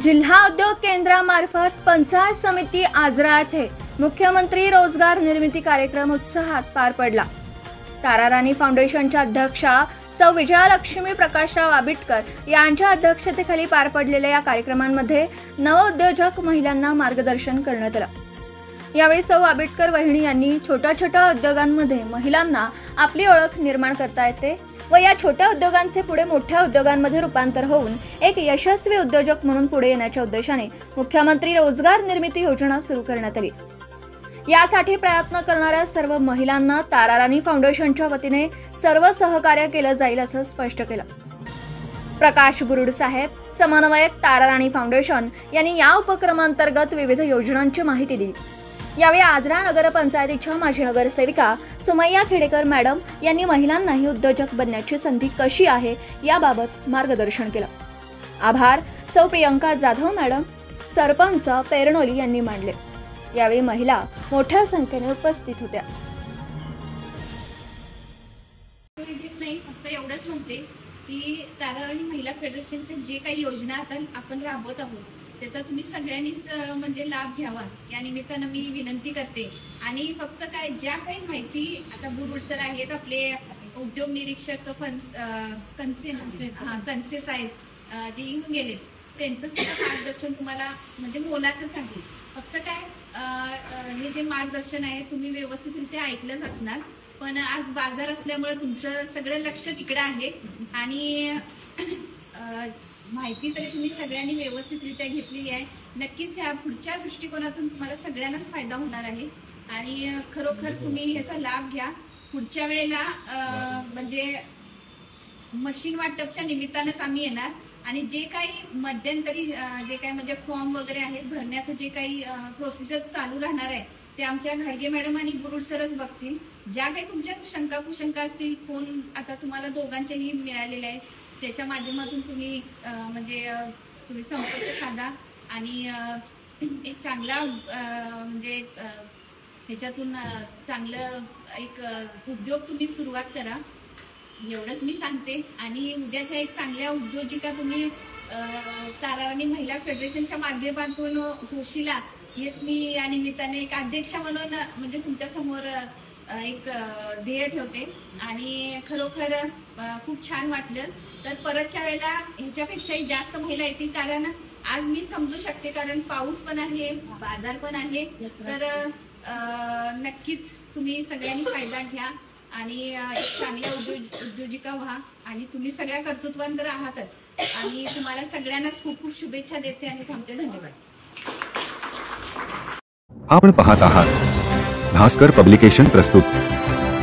जिल्हा उद्योग केंद्रामार्फत पंचायत समिती आजरा येथे मुख्यमंत्री रोजगार निर्मिती कार्यक्रम उत्साहात पार पडला। ताराराणी फाउंडेशनच्या अध्यक्षा सौ विजयालक्ष्मी प्रकाशराव आबिटकर यांच्या अध्यक्षतेखाली पार पडलेल्या या कार्यक्रमांमध्ये नवउद्योजक महिलांना मार्गदर्शन करण्यात आले। यावेळी सौ आबिटकर वहिनी यांनी छोट्या उद्योगांमध्ये महिलांना आपली ओळख निर्माण करता येते व या छोट्या उद्योगांचे पुढे मोठ्या उद्योगांमध्ये रूपांतर होऊन एक यशस्वी उद्योजक म्हणून पुढे येण्याच्या उद्देशाने मुख्यमंत्री रोजगार निर्मिती योजना सुरू करण्यात आली। यासाठी प्रयत्न करणाऱ्या सर्व महिलांना ताराराणी फाउंडेशनच्या वतीने सर्व सहकार्य केले जाईल असं स्पष्ट केलं। प्रकाश बुरुड साहेब, समन्वयक ताराराणी फाउंडेशन यांनी या उपक्रमांतर्गत विविध योजनांची माहिती दिली। यावेळी आजरा नगरपंचायतीच्या माजी नगरसेविका सुमैया खेडेकर मॅडम यांनी महिलांनाही उद्योजक बनण्याची संधी कशी आहे याबाबत मार्गदर्शन केलं। आभार सौ प्रियंका जाधव मॅडम, सरपंच पेरनोली यांनी मानले। यावेळी महिला मोठ्या संख्येने उपस्थित होत्या। फक्त एवढंच म्हणते की ताराराणी महिला फेडरेशनच्या जे काही योजना आपण राबवत आहोत त्याचा तुम्ही सगळ्यांनीच म्हणजे लाभ घ्यावा या निमित्तानं मी विनंती करते। आणि फक्त काय ज्या काही माहिती आता बुरुड सर आहेत, आपले उद्योग निरीक्षक कन्से साहेब जे येऊन गेले, त्यांचं सुद्धा मार्गदर्शन तुम्हाला म्हणजे मोलाचंच आहे। फक्त काय हे जे मार्गदर्शन आहे तुम्ही व्यवस्थितरित्या ऐकलंच असणार, पण आज बाजार असल्यामुळे तुमचं सगळं लक्ष तिकडे आहे आणि माहिती तरी तुम्ही सगळ्यांनी व्यवस्थितरित्या घेतलेली आहे। नक्कीच ह्या पुढच्या दृष्टिकोनातून तुम्हाला सगळ्यांनाच फायदा होणार आहे आणि खरोखर तुम्ही ह्याचा लाभ घ्या। पुढच्या वेळेला म्हणजे मशीन वाटपच्या निमित्तानंच आम्ही येणार आणि जे काही मध्यंतरी जे काही म्हणजे फॉर्म वगैरे आहेत भरण्याचं जे काही प्रोसिजर चालू राहणार आहे ते आमच्या घाडगे मॅडम आणि बुरुड सरच बघतील। ज्या काही तुमच्या शंका कुशंका असतील, फोन आता तुम्हाला दोघांचेही मिळालेले आहे, त्याच्या माध्यमातून तुम्ही म्हणजे तुम्ही संपर्क साधा आणि एक चांगला म्हणजे ह्याच्यातून चांगलं एक उद्योग तुम्ही सुरुवात करा, एवढंच मी सांगते। आणि उद्याच्या एक चांगल्या उद्योजिका तुम्ही ताराराणी महिला फेडरेशनच्या माध्यमातून होशीला हेच मी या निमित्ताने एक अध्यक्षा म्हणून म्हणजे तुमच्या समोर एक ध्येय ठेवते आणि खरोखर खूप छान वाटलं। तर परतच्या वेळेला ह्याच्यापेक्षाही जास्त महिला येतील, कारण आज मी समजू शकते कारण पाऊस पण आहे, बाजार पण आहे, तर नक्कीच तुम्ही सगळ्यांनी फायदा घ्या आणि एक चांगल्या उद्योजिका व्हा आणि तुम्ही सगळ्या कर्तृत्ववान तर आहातच आणि तुम्हाला सगळ्यांनाच खूप खूप शुभेच्छा देते आणि थांबते। धन्यवाद। आपण पाहत आहात भास्कर पब्लिकेशन प्रस्तुत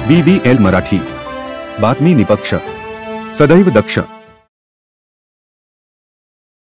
BBL मराठी, बातमी निपक्ष, सदैव दक्ष।